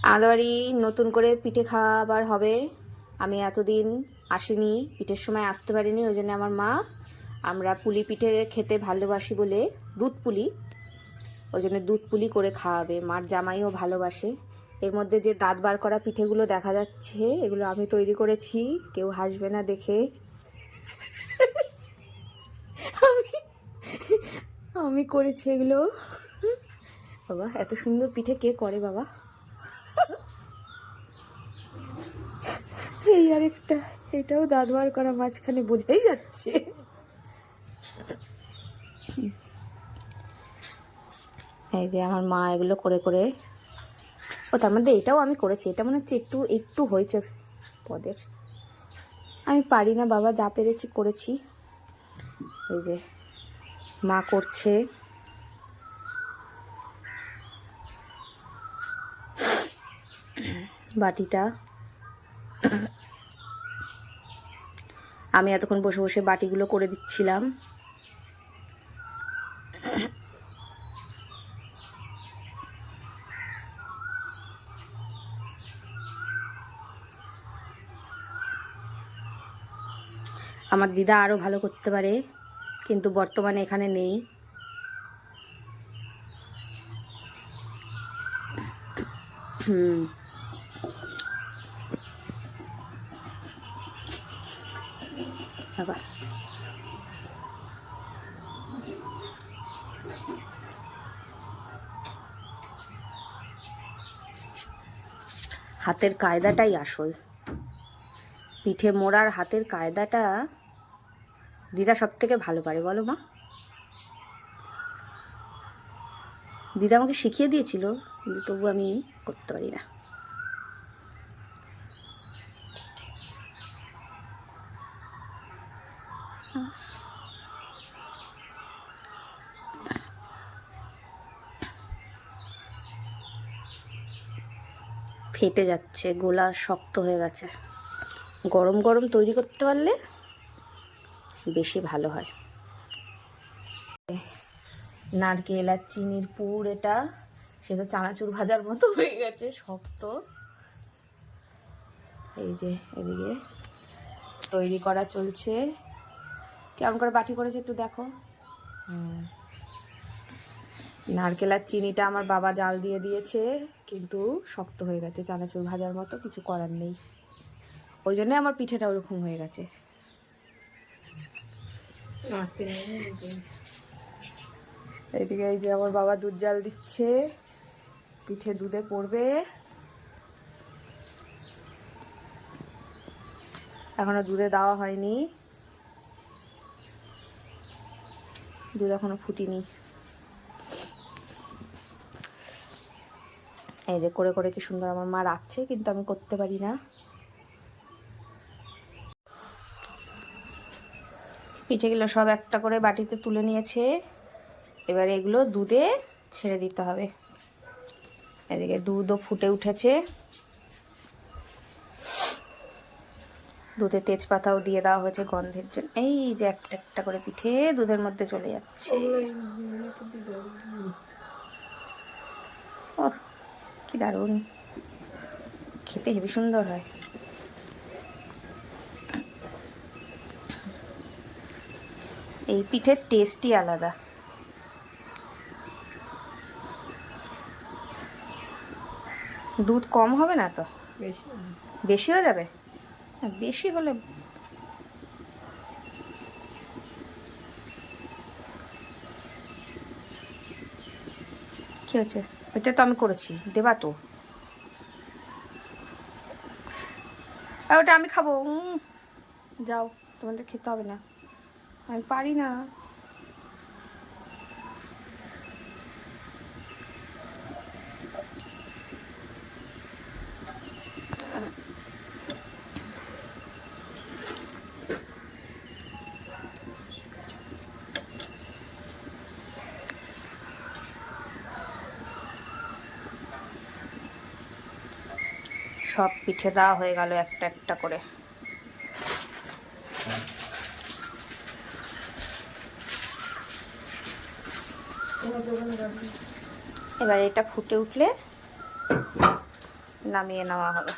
আমাদের বাড়ি নতুন করে পিঠে খাবার হবে। আমি এতদিন আসিনি, পিঠের সময় আসতে পারিনি, ওই জন্য আমার মা, আমরা পুলি পিঠে খেতে ভালোবাসি বলে দুধ পুলি, ওই জন্য দুধ পুলি করে খাওয়াবে। মার জামাইও ভালোবাসে। এর মধ্যে যে দাঁত বার করা পিঠেগুলো দেখা যাচ্ছে, এগুলো আমি তৈরি করেছি, কেউ হাসবে না দেখে। আমি আমি করেছি এগুলো। বাবা, এত সুন্দর পিঠে কে করে বাবা? এই আরেকটা, এটাও দাঁত বার করা, মাঝখানে বোঝাই যাচ্ছে। এই যে আমার মা এগুলো করে করে, ও তার মধ্যে এটাও আমি করেছি। এটা মনে হচ্ছে একটু একটু হয়েছে পদের। আমি পারি না বাবা, যা পেরেছি করেছি। এই যে মা করছে। বাটিটা আমি এতক্ষণ বসে বসে বাটিগুলো করে দিচ্ছিলাম। আমার দিদা আরও ভালো করতে পারে, কিন্তু বর্তমানে এখানে নেই। বাবা, হাতের কায়দাটাই আসল। পিঠে মোড়ার হাতের কায়দাটা দিদা সব থেকে ভালো পারে, বলো মা? দিদা আমাকে শিখিয়ে দিয়েছিল, কিন্তু তবু আমি করতে পারি না। ফেটে যাচ্ছে, গোলা শক্ত হয়ে গেছে। গরম গরম তৈরি করতে পারলে বেশি ভালো হয়। নারকেল আর চিনির পুর, এটা সে তো চানাচুর ভাজার মতো হয়ে গেছে, শক্ত। এই যে এদিকে তৈরি করা চলছে। কেমন করে বাটি করেছে একটু দেখো। নারকেল আর চিনিটা আমার বাবা জাল দিয়ে দিয়েছে, কিন্তু শক্ত হয়ে গেছে, চানাচুর ভাজার মতো, কিছু করার নেই। ওই জন্য আমার পিঠেটা ওরকম হয়ে গেছে। এইদিকে এই যে আমার বাবা দুধ জাল দিচ্ছে, পিঠে দুধে পড়বে। এখনো দুধে দেওয়া হয়নি, দুধ এখনো ফুটিনি। এই যে করে করে কি সুন্দর আমার মা রাখছে, কিন্তু আমি করতে পারি না। পিঠেগুলো সব একটা করে বাটিতে তুলে নিয়েছে, এবার এগুলো দুধে ছেড়ে দিতে হবে। এদিকে দুধও ফুটে উঠেছে, দুধে তেজপাতাও দিয়ে দেওয়া হয়েছে গন্ধের জন্য। এই যে একটা একটা করে পিঠে দুধের মধ্যে চলে যাচ্ছে। ওহ, কি দারুণ খেতে, হেবি সুন্দর হয়। এই পিঠের টেস্টই আলাদা। দুধ কম হবে না তো? বেশি হয়ে যাবে? বেশি হলে কি হচ্ছে? এটা তো আমি করেছি, দেবা তো? ওটা আমি খাবো। যাও, তোমাদের খেতে হবে না, আমি পারি না। সব পিঠে দেওয়া হয়ে গেল একটা একটা করে। এবার এটা ফুটে উঠলে নামিয়ে নেওয়া হবে।